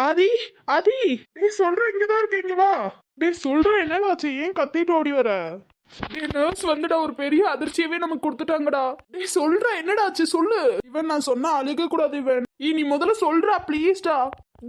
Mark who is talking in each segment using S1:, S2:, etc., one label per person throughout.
S1: ஆதி ஆதி டேய் சொல்றேன், இங்கதான் இருக்க, இங்க வா. டேய் சொல்றேன், என்னடாச்சு, ஏன் கத்திட்டு ஓடி வர? டேய் நர்ஸ் வந்துடா, ஒரு பெரிய அதிர்ச்சியவே நமக்கு கொடுத்துட்டாங்கடா. டேய் சொல்றேன், என்னடாச்சு சொல்லு. இவன் நான் சொன்னா அழுக கூடாது இவன். நீ முதல்ல சொல்றா ப்ளீஸ்டா.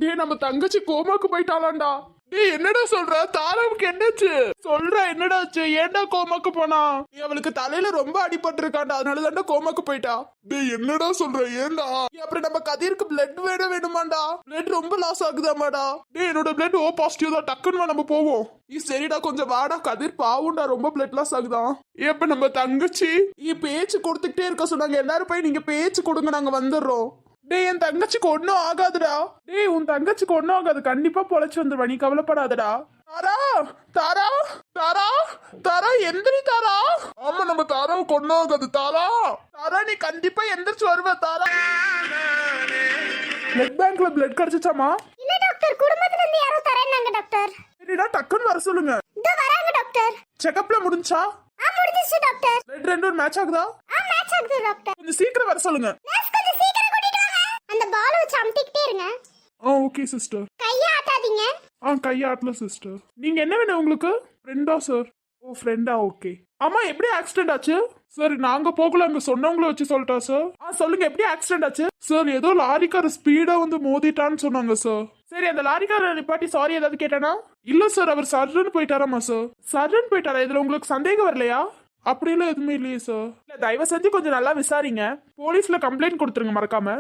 S1: டேய் நம்ம தங்கச்சி கோமாக்கு போயிட்டாளாண்டா. டேய் என்னடா சொல்ற, தாராவுக்கு என்னாச்சு சொல்ற, என்னடாச்சு, ஏன்டா கோமாக்கு போனா? அவளுக்கு தலையில ரொம்ப அடிபட்டு இருக்காண்டா, அதனாலதான்டா கோமாக்கு போயிட்டா. டேய் என்னடா சொல்ற, ஏன்டா? அப்புறம் நம்ம கதிருக்கு பிளட் வேணுமாண்டா, பிளட் ரொம்ப லாஸ் ஆகுதாமாடா. டேய் என்னோட பிளட் ஓ பாசிட்டிவ் தான், டக்குன்னு வா நம்ம போவோம். சரிடா கொஞ்சம் வாடா, கதிர் பாவுண்டா, ரொம்ப பிளட் லாஸ் ஆகுதான். இப்ப நம்ம தங்கச்சி பேச்சு கொடுத்துக்கிட்டே இருக்க சொன்னாங்க, எல்லாரும் போய் நீங்க பேச்சு கொடுங்க, நாங்க வந்துடுறோம். டேய் என் தங்கச்சிக்கு ஒன்னும் ஆகாதுடா. டேய் உன் தங்கச்சிக்கு ஒன்னும் ஆகாது, கண்டிப்பா பொழைச்சு வந்துருவா, நீ கவலைப்படாதடா. தாரா தாரா தாரா தாரா எந்திரி தாரா. ஆமா நம்ம தாராவுக்கு ஒன்னும் ஆகாது. தாரா தாரா நீ கண்டிப்பா எந்திரிச்சு வருவ தாரா. பிளட் பேங்க்ல பிளட் கிடைச்சிச்சாமா?
S2: இல்ல டாக்டர், குடும்பத்துல இருந்து யாரோ தரேன்னாங்க டாக்டர்.
S1: சரிடா டக்குன்னு வர சொல்லுங்க.
S2: இதோ வராங்க டாக்டர்.
S1: செக்கப்ல முடிஞ்சா?
S2: முடிஞ்சிச்சு டாக்டர்.
S1: பிளட் ரெண்டும் மேட்ச் ஆகுதா?
S2: மேட்ச் ஆகுது டாக்டர்.
S1: கொஞ்சம் சீக்கிரம் வர சொல்லுங்க.
S2: நர்ஸ் கொஞ்சம் சீக்கிரம் கூட்டிட்டு வாங்க. அந்த பால் வச்சு அமுத்திட்டே இருங்க.
S1: Okay sister.
S2: கைய ஆட்டாதீங்க.
S1: கையாட்டல சிஸ்டர். நீங்க என்ன வேணும் உங்களுக்கு? ஃப்ரெண்டா சார்? ஓ ஃப்ரெண்டா, ஓகே. ஆமா எப்படி ஆக்சிடென்ட் ஆச்சு? சார் நாங்க போகல, அங்க சொன்னவங்கள வச்சு சொல்லிட்டா சார். சொல்லுங்க எப்படி ஆக்சிடென்ட் ஆச்சு? சார் ஏதோ லாரிக்கார ஸ்பீடா வந்து மோதிட்டான்னு சொன்னாங்க சார். சரி அந்த லாரிக்கார நிப்பாட்டி சாரி ஏதாவது கேட்டானா? இல்ல சார், அவர் சர்ன்னு போயிட்டாராமா சார். சர்ன்னு போயிட்டாரா? இதுல உங்களுக்கு சந்தேகம் வரலையா? அப்படியெல்லாம் எதுவுமே இல்லையே சார். இல்ல தயவு செஞ்சு கொஞ்சம் நல்லா விசாரிங்க, போலீஸ்ல கம்ப்ளைண்ட் கொடுத்துருங்க மறக்காம.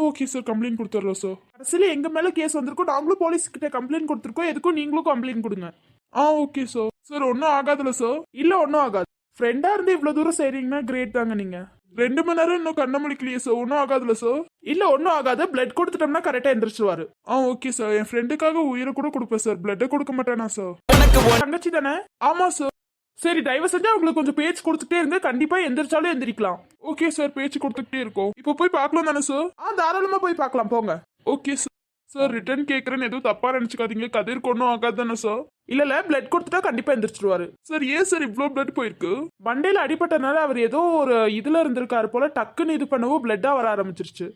S1: ஓகே சார், கம்ப்ளைண்ட் கொடுத்துட்றோம் சார். கடைசியில எங்க மேல கேஸ் வந்திருக்கோம், நாங்களும் போலீஸ் கிட்ட கம்ப்ளைண்ட் கொடுத்துருக்கோம், எதுக்கும் நீங்களும் கம்ப்ளைண்ட் கொடுங்க. Okay sir. சார் ஒன்னும் ஆகாதுல்ல சார்? இல்ல ஒன்னும் ஆகாது. ஃப்ரெண்டா இருந்து இவ்வளவு தூரம் செய்றீங்கன்னா கிரேட் தாங்க நீங்க. 2 மணி நேரம் இன்னும் கண்ண முழிக்கலையே சார், ஒன்னும் ஆகாதுல்ல சார்? இல்ல ஒன்னும் ஆகாது, பிளட் கொடுத்துட்டோம்னா கரெக்டா எந்திரிச்சுவாரு. ஓகே சார், என் ஃப்ரெண்டுக்காக உயிரை கூட கொடுப்பேன் சார், பிளட்டை கொடுக்க மாட்டேனா சார்? தங்கச்சி தானே? ஆமா சார். சரி தயவு செஞ்சு அவங்களுக்கு கொஞ்சம் பேச்சு கொடுத்துட்டே இருங்க, கண்டிப்பா எந்திரிச்சாலும் எந்திரிக்கலாம். ஓகே சார், பேச்சு கொடுத்துட்டே இருக்கோம். இப்போ போய் பார்க்கலாம் தானே சார்? தாராளமா போய் பார்க்கலாம் போங்க. Okay sir. சார் ரிட்டர்ன் கேட்கறேன்னு எதுவும் தப்பா நினைச்சுக்காதீங்க, கதிர்க்கு ஒன்றும் ஆகாது தானே சார்? இல்ல பிளட் கொடுத்துட்டா கண்டிப்பா எந்திரிச்சிருவாரு. சார் ஏன் சார் இவ்வளோ பிளட் போயிருக்கு? மண்டையில அடிபட்டனால அவர் ஏதோ ஒரு இதுல இருந்திருக்காரு போல, டக்குன்னு இது பண்ணவும் பிளட்டா வர ஆரம்பிச்சிருச்சு.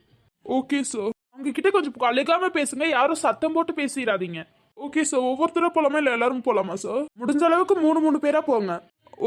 S1: Okay sir. அவங்க கிட்ட கொஞ்சம் அழுகாம பேசுங்க, யாரும் சத்தம் போட்டு பேசிடாதீங்க. Okay sir. ஒவ்வொருத்தரும் போலாமா இல்ல எல்லாரும் போலாமா சார்? முடிஞ்ச அளவுக்கு 3 பேரா போங்க.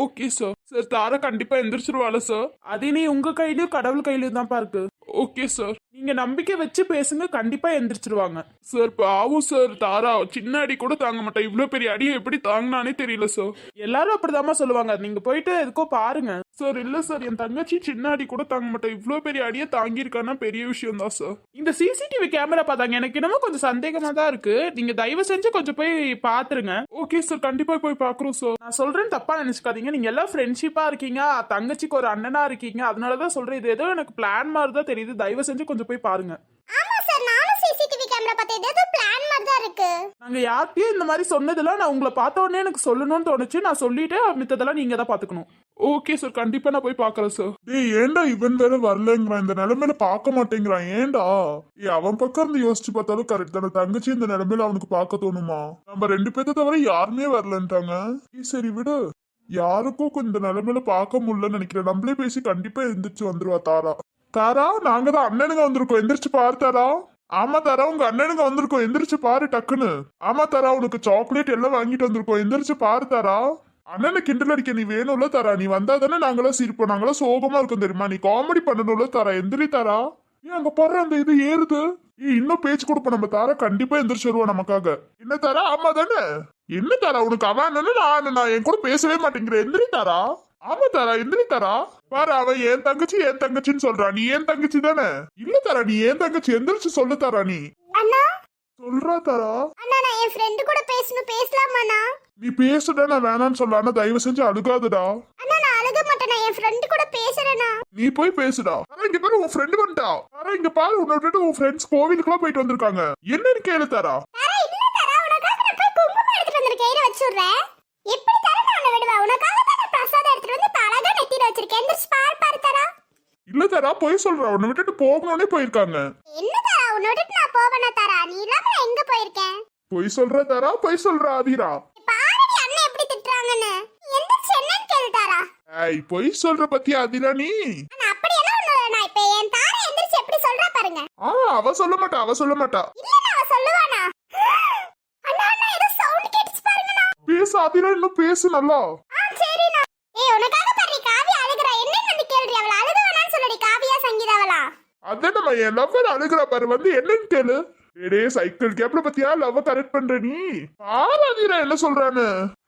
S1: Okay sir. சார் தாரா கண்டிப்பா எந்திரிச்சிருவாள் சார். அது நீ உங்க கையிலயும் கடவுள் கையிலயும் தான்ப்பா இருக்கு. Okay sir. நீங்க நம்பிக்கை வச்சு பேசுங்க, கண்டிப்பா எந்திரிச்சிருவாங்க. சார் பாவம் சார், தாரா சின்ன அடி கூட தாங்க மாட்டேன், இவ்வளவு பெரிய அடியை எப்படி தாங்கினானே தெரியல சார். எல்லாரும் அப்படிதாம்மா சொல்லுவாங்க, நீங்க போயிட்டு எதுக்கோ பாருங்க. சார் இல்ல சார், என் தங்கச்சி சின்ன அடி கூட தாங்க மாட்டேன், இவ்வளவு பெரிய அடியை தாங்கியிருக்கான்னா பெரிய விஷயம் தான் சார். இந்த சிசிடிவி கேமரா பார்த்தாங்க, எனக்கு என்னமோ கொஞ்சம் சந்தேகமா தான் இருக்கு, நீங்க தயவு செஞ்சு கொஞ்சம் போய் பாத்துருங்க. ஓகே சார், கண்டிப்பா போய் பாக்குறோம் சார். நான் சொல்றேன் தப்பா நினைச்சுக்காதீங்க, நீங்க எல்லாம் ஃப்ரெண்ட்ஷிப்பா இருக்கீங்க, தங்கச்சிக்கு ஒரு அண்ணனா இருக்கீங்க, அதனாலதான் சொல்றேன். இது ஏதோ எனக்கு பிளான் மாதிரி தான் தெரியுது, தயவு செஞ்சு கொஞ்சம் போய் பாருங்க.
S2: ஆமா சார், நானும் சிசிடிவி கேமரா பார்த்தேன், ஏதோ பிளான் மாதிரி தான் இருக்கு.
S1: நாங்க யார்கிட்டயும் இந்த மாதிரி சொன்னதெல்லாம் நான் உங்களை பார்த்த உடனே எனக்கு சொல்லணும்னு தோணுச்சு, நான் சொல்லிட்டு மித்ததெல்லாம் நீங்க தான் பாத்துக்கணும். ஓகே சார், கண்டிப்பா நான் போய் பாக்குறேன் சார். டேய் ஏன்டா இவன் வேற வரலங்கிறான், இந்த நிலைமையில பார்க்க மாட்டேங்கிறான், ஏன்டா? அவன் பக்கம் இருந்து யோசிச்சு பார்த்தாலும் கரெக்ட் தானே, தங்கச்சி இந்த நிலைமையில அவனுக்கு பார்க்க தோணுமா? நம்ம 2 பேர்த்த தவிர யாருமே வரலன்ட்டாங்க. சரி விடு, யாருக்கும் இந்த நிலைமையில பார்க்க முடியலன்னு நினைக்கிறேன், நம்மளே பேசி கண்டிப்பா எந்திரிச்சு வந்துருவா தாரா. தாரா நாங்க தான் அண்ணனுங்க வந்திருக்கோம், எந்திரிச்சு பாரு தாரா. ஆமா தாரா, உங்க அண்ணனுங்க வந்திருக்கோம், எந்திரிச்சு பாரு டக்குன்னு. ஆமா தாரா, உனக்கு சாக்லேட் எல்லாம் வாங்கிட்டு வந்திருக்கோம், எந்திரிச்சு பாரு தாரா. அண்ணனை கிண்டல் அடிக்க நீ வேணும்ல தாரா, நீ வந்தா தானே நாங்களாம் சிரிப்போம், நாங்களாம் சோகமா இருக்கும் தெரியுமா, நீ காமெடி பண்ணணும்ல தாரா, எந்திரி தாரா. அங்க பாரு அந்த இது ஏறுது, இன்னும் பேச்சு கொடுப்போம் நம்ம தாரா, கண்டிப்பா எந்திரிச்சு வருவோம் நமக்காக. என்ன தாரா? ஆமா தானே? என்ன தாரா உனக்கு அவன் நான் என் கூட பேசவே மாட்டேங்கிறேன், எந்திரி தாரா. ஆமா தாரா, எந்திரி தாரா. பாரு அவன் என் தங்கச்சின்னு சொல்றான், நீ ஏன் தங்கச்சி தானே? இல்ல தாரா, நீ ஏன் தங்கச்சி, எந்திரிச்சு சொல்லு தாரா. நீ
S2: அண்ணா
S1: சொல்றா தாரா.
S2: அண்ணா நான் என் ஃப்ரெண்ட் கூட பேசலாமா?
S1: நீ பேசுடா, நான் வேணான்னு சொல்ல, ஆனா தயவு செஞ்சு அழுகாதுடா.
S2: அண்ணா நான் அழுக மாட்டேன், நான் என் ஃப்ரெண்ட் கூட பேசுறேனா.
S1: நீ போய் பேசுடா. இங்க பாரு உன் ஃப்ரெண்ட் வந்துட்டா. இங்க பாரு, உன்னை விட்டுட்டு உன் ஃப்ரெண்ட்ஸ் கோவிலுக்குலாம் போயிட்டு வந்திருக்காங்க, என்னன்னு கேளு தாரா.
S2: இல்ல தாரா, உனக்காக நான் போய் குங்குமம் எடுத்துட்டு வந்திருக்கேன், இரு வச்சுடுறேன். எப்படி தாரா நான் உன்னை விடுவேன்? உனக்காக தான் நான் பிரசாதம் எடுத்துட்டு வந்து அழகா நெத்தியில வச்சிருக்கேன், எந்திரிச்சு பாரு தாரா.
S1: இல்ல தாரா, போய் சொல்றா, உன்னை விட்டுட்டு போகணும்னே போயிருக்காங்க.
S2: என்ன தாரா, உன்னை விட்டுட்டு நான் போவேனா தாரா? நீ இல்லாம நான் எங்க போயிருக்கேன்?
S1: போய் சொல்ற தாரா, போய் சொல்றா ஆதிரா.
S2: பாருடி அண்ணன் எப்படி திட்டுறாங்கன்னு, எந்திரிச்சு என்னன்னு கேளு தாரா.
S1: போய் சொல்ற பத்தியா ஆதிரா நீ?
S2: நான் அப்படியெல்லாம் ஒண்ணு இல்ல, நான் இப்ப என் தாரா எந்திரிச்சு எப்படி சொல்றா பாருங்க.
S1: அவ சொல்ல மாட்டா, அவ சொல்ல மாட்டா.
S2: இல்ல அவ சொல்லுவானா?
S1: ஆதிரா இன்னும் பேசு நல்லா.
S2: சரிண்ணா. ஏய் உனக்காக பாரு காவியா அழுகுறா, என்னன்னு வந்து கேளுடி. அவள அழுக வேணாம்னு சொல்லடி. காவியா சங்கீதாவளா?
S1: அதான் நம்ம என் லவ்வர் அழுகுறா பாரு, வந்து என்னன்னு கேளு. டேய் சைக்கிள் கேப்ல பத்தியா லவ் கரெக்ட் பண்ற நீ? பாரு ஆதிரா என்ன சொல்றான்னு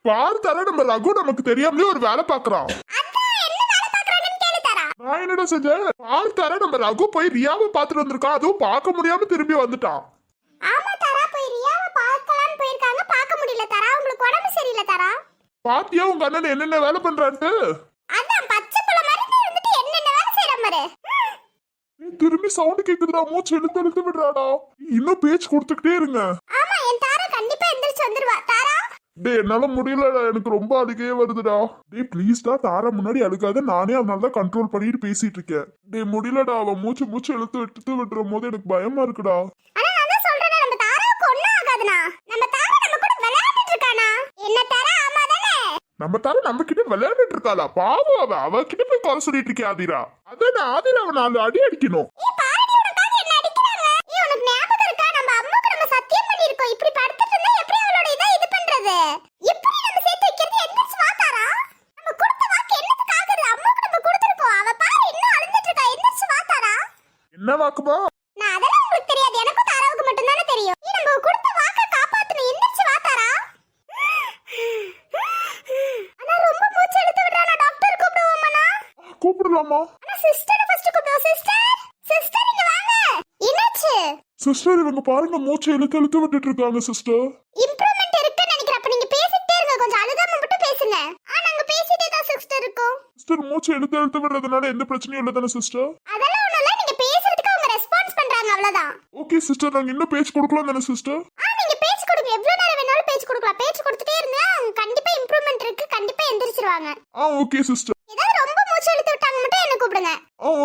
S1: பாரு. தர நம்ம ரகு நமக்கு தெரியாமலே ஒரு வேலை பாக்குறான்.
S2: அதான் என்ன வேலை பாக்குறாங்கன்னு கேளு தரா.
S1: நான் என்னடா செஞ்சேன்? பாரு தர நம்ம ரகு போய் ரியாவை பாத்துட்டு வந்திருக்கான், அதுவும் பார்க்க முடியாம திரும்பி வந்துட்டான்.
S2: ஆமா தரா, போய் ரியாவை பார்க்கலாம்னு போயிருக்காங்க, பார்க்க முடியல தரா. உங்களுக்கு உடம்பு சரியில்லை தரா.
S1: பாத்தியா உங்க அண்ணன் என்னென்ன வேலை பண்றான்ட்டு?
S2: அதான் பச்சை புள்ள மாதிரி இருந்துட்டு என்னென்ன வேலை செய்யற மாதிரி.
S1: திரும்பி சவுண்ட் கேக்குதுடா, மூச்சு இழுத்து இழுத்து விடுறாடா. இன்னும் பேச்சு கொடுத்துக்கிட்டே இருங்க.
S2: ஆமா என் தாரா கண்டிப்பா எந்திரிச்சு வந்துருவா. தாரா
S1: டேய் என்னால முடியலடா, எனக்கு ரொம்ப அழுகையே வருதுடா. டேய் ப்ளீஸ்டா தாரா முன்னாடி அழுகாத, நானே அதனால தான் கண்ட்ரோல் பண்ணிட்டு பேசிட்டு இருக்கேன். டேய் முடியலடா, அவன் மூச்சு இழுத்து விடுற போது எனக்கு பயமா இருக்குடா.
S2: ஆனா நான் தான் சொல்றேனே, நம்ம தாராவுக்கு ஒண்ணும் ஆகாதுனா. நம்ம தாரா நம்ம கூட விளையாடிட்டு இருக்கானா? என்ன தாரா? ஆமா தானே?
S1: நம்ம தாரா நம்ம கிட்ட விளையாண்டுட்டு இருக்காளா? பாவம் அவ கிட்ட போய் குறை சொல்லிட்டு இருக்கே ஆதிரா. அதான் ஆதிரா அவன் 4 அடி அடிக்கணும்.
S2: ஏய் பாடி உனக்காக என்ன அடிக்குறாங்க? ஏய் உனக்கு ஞாபகம் இருக்கா? நம்ம அம்மாக்கு நம்ம சத்தியம் பண்ணிருக்கோம், இப்படி படுத்துட்டு இருந்தா எப்படி அவளோட இது பண்றது? எப்படி நம்ம சேர்த்து வைக்கிறது? எந்திரிச்சு வா தாரா. நம்ம கொடுத்த வாக்கு என்னத்துக்கு ஆகுது? அம்மாக்கு நம்ம கொடுத்திருக்கோம். அவ பாரு இன்னும் அழுந்துட்டு இருக்கா. எந்திரிச்சு வா தாரா.
S1: என்ன வாக்குமா?
S2: நான் அதெல்லாம் உங்களுக்கு தெரியாது, எனக்கும் தாராவுக்கு மட்டும் தானே தெரியும். நீ நம்ம கொடுத்த வாக்க காப்பாத்தணும். எந்திரிச்சு வா தாரா. அண்ணா ரொம்ப மூச்சு எடுத்து விடுறானா, டாக்டர் கூப்பிடுவோமாண்ணா?
S1: கூப்பிடலாமா?
S2: அண்ணா சிஸ்டரை ஃபர்ஸ்ட் கூப்பிடுவோம். சிஸ்டர் இங்க வாங்க. என்னாச்சு?
S1: சிஸ்டர் இவங்க பாருங்க மூச்சு இழுத்து விட்டுட்டு இருக்காங்க சிஸ்டர்.
S2: இம்ப்ரூவ்மென்ட் இருக்குன்னு நினைக்கிறேன். அப்ப நீங்க பேசிட்டே இருங்க, கொஞ்சம் அழுகாம மட்டும் பேசுங்க. நாங்க பேசிட்டே தான் சிஸ்டர் இருக்கோம்.
S1: சிஸ்டர் மூச்சு இழுத்து விடுறதுனால எந்த பிரச்சனையும் இல்ல தானே சிஸ்டர்?
S2: அதெல்லாம் ஒண்ணும் இல்ல, நீங்க பேசுறதுக்கு அவங்க ரெஸ்பான்ஸ் பண்றாங்க அவ்வளவுதான்.
S1: ஓகே சிஸ்டர், நாங்க இன்னும் பேச்சு கொடுக்கலாம் தானே சிஸ்டர்?
S2: நீங்க பேச்சு கொடுங்க, எவ்வளவு நேரம் வேணாலும் பேச்சு கொடுக்கலாம். பேச்சு கொடுத்துட்டே இருந்தா கண்டிப்பா இம்ப்ரூவ்மென்ட் இருக்கு, கண்டிப்பா எந்திரிச்சிருவாங்க.
S1: Okay sister.
S2: ஏதாவது ரொம்ப மூச்சு இழுத்து விட்டாங்க மட்டும் என்ன கூப்பிடுங்க.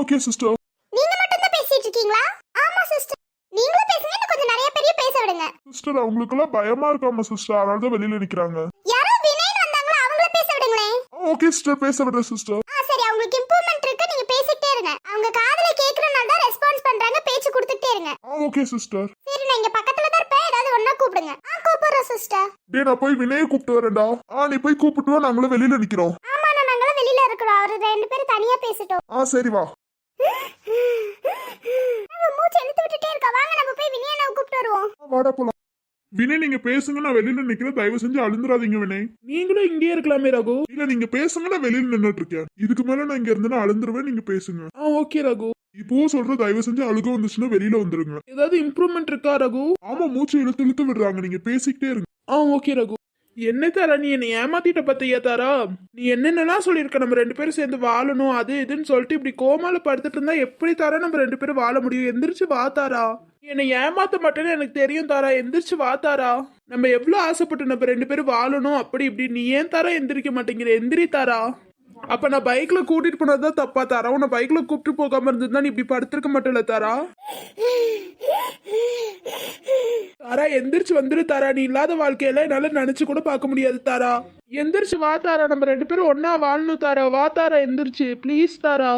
S1: Okay sister.
S2: நீங்க மட்டும் தான் பேசிட்டு இருக்கீங்களா? ஆமா சிஸ்டர். நீங்களும் பேசுங்க, இன்னும் கொஞ்சம் நிறைய பேரிய பேச விடுங்க.
S1: சிஸ்டர் அவங்களுக்குலாம் பயமா இருக்காம சிஸ்டர், அதனால தான் வெளியில நிக்கிறாங்க.
S2: யாரோ வினயன் வந்தாங்களா, அவங்கள பேச விடுங்களேன்.
S1: ஓகே சிஸ்டர், பேச விடுறேன் சிஸ்டர்.
S2: சரி, அவங்களுக்கு இம்ப்ரூவ்மென்ட் இருக்கு, நீங்க பேசிட்டே இருங்க. அவங்க காதுல கேக்குறனால தான் ரெஸ்பான்ஸ் பண்றாங்க, பேச்சு கொடுத்துட்டே இருங்க.
S1: Okay sister.
S2: சரி நான் இங்க பக்கத்துல தான் இருப்பேன், ஏதாவது ஒண்ணா கூப்பிடுங்க. கூப்பிடுறோம் சிஸ்டர்.
S1: டேய் நான் போய் வினயை கூப்பிட்டு வரேன்டா. நீ போய் கூப்பிட்டு வா, நாங்களும் வெளியில நிக்கிறோம்.
S2: ஆமா நாங்களும் வெளியில இருக்கிறோம், அவரு 2 பேரும் தனியா பேசிட்டோம்.
S1: சரி வா.
S2: அவ மூச்சு இழுத்து விட்டுட்டே இருக்கா, வாங்க நம்ம போய் வினயனை கூப்பிட்டு வருவோம்.
S1: வாடா போலாம். வினய் நீங்க பேசுங்க, நான் வெளியில நிக்கிறேன், தயவு செஞ்சு அழுந்துராதீங்க வினய். நீங்களும் இங்கே இருக்கலாமே ரகு. இல்ல நீங்க பேசுங்க, நான் வெளியில நின்னுட்டு இருக்கேன். இதுக்கு மேல நான் இங்க இருந்தா அழுந்துருவேன், நீங்க பேசுங்க. ஓகே ரகு. இப்போ சொல்ற தயவு செஞ்சு அழுக வந்துச்சுன்னா வெளியில வந்துருங்க. ஏதாவது இம்ப்ரூவ்மெண்ட் இருக்கா ரகு? ஆமா மூச்சு இழுத்து விடுறாங்க, நீங்க பேசிக்கிட்டே இருங்க. ஓகே ரகு. என்ன தாரா நீ என்ன ஏமாத்திட்ட பத்தியா தாரா? நீ என்னென்னலாம் சொல்லியிருக்க, நம்ம 2 பேரும் சேர்ந்து வாழணும் அது இதுன்னு சொல்லிட்டு இப்படி கோமால படுத்துட்டு இருந்தா எப்படி தாரா நம்ம 2 பேரும் வாழ முடியும்? எந்திரிச்சு வா தாரா. என்னை ஏமாத்த மாட்டேன்னு எனக்கு தெரியும் தாரா, எந்திரிச்சு வா தாரா. நம்ம எவ்வளவு ஆசைப்பட்டு நம்ம 2 பேரும் வாழணும் அப்படி இப்படி, நீ ஏன் தாரா எந்திரிக்க மாட்டேங்கிற? எந்திரி தாரா. அப்ப நான் பைக்ல கூட்டிட்டு போனதுதான் தப்பா தாரா? உன்னை பைக்ல கூப்பிட்டு போகாம இருந்திருந்தா நீ இப்படி படுத்திருக்க மாட்டேல தாரா. தாரா எந்திரிச்சு வந்துரு தாரா, நீ இல்லாத வாழ்க்கையில என்னால நினைச்சு கூட பார்க்க முடியாது தாரா. எந்திரிச்சு வா தாரா, நம்ம 2 பேரும் ஒன்னா வாழணும் தாரா. வா தாரா எந்திரிச்சு ப்ளீஸ் தாரா.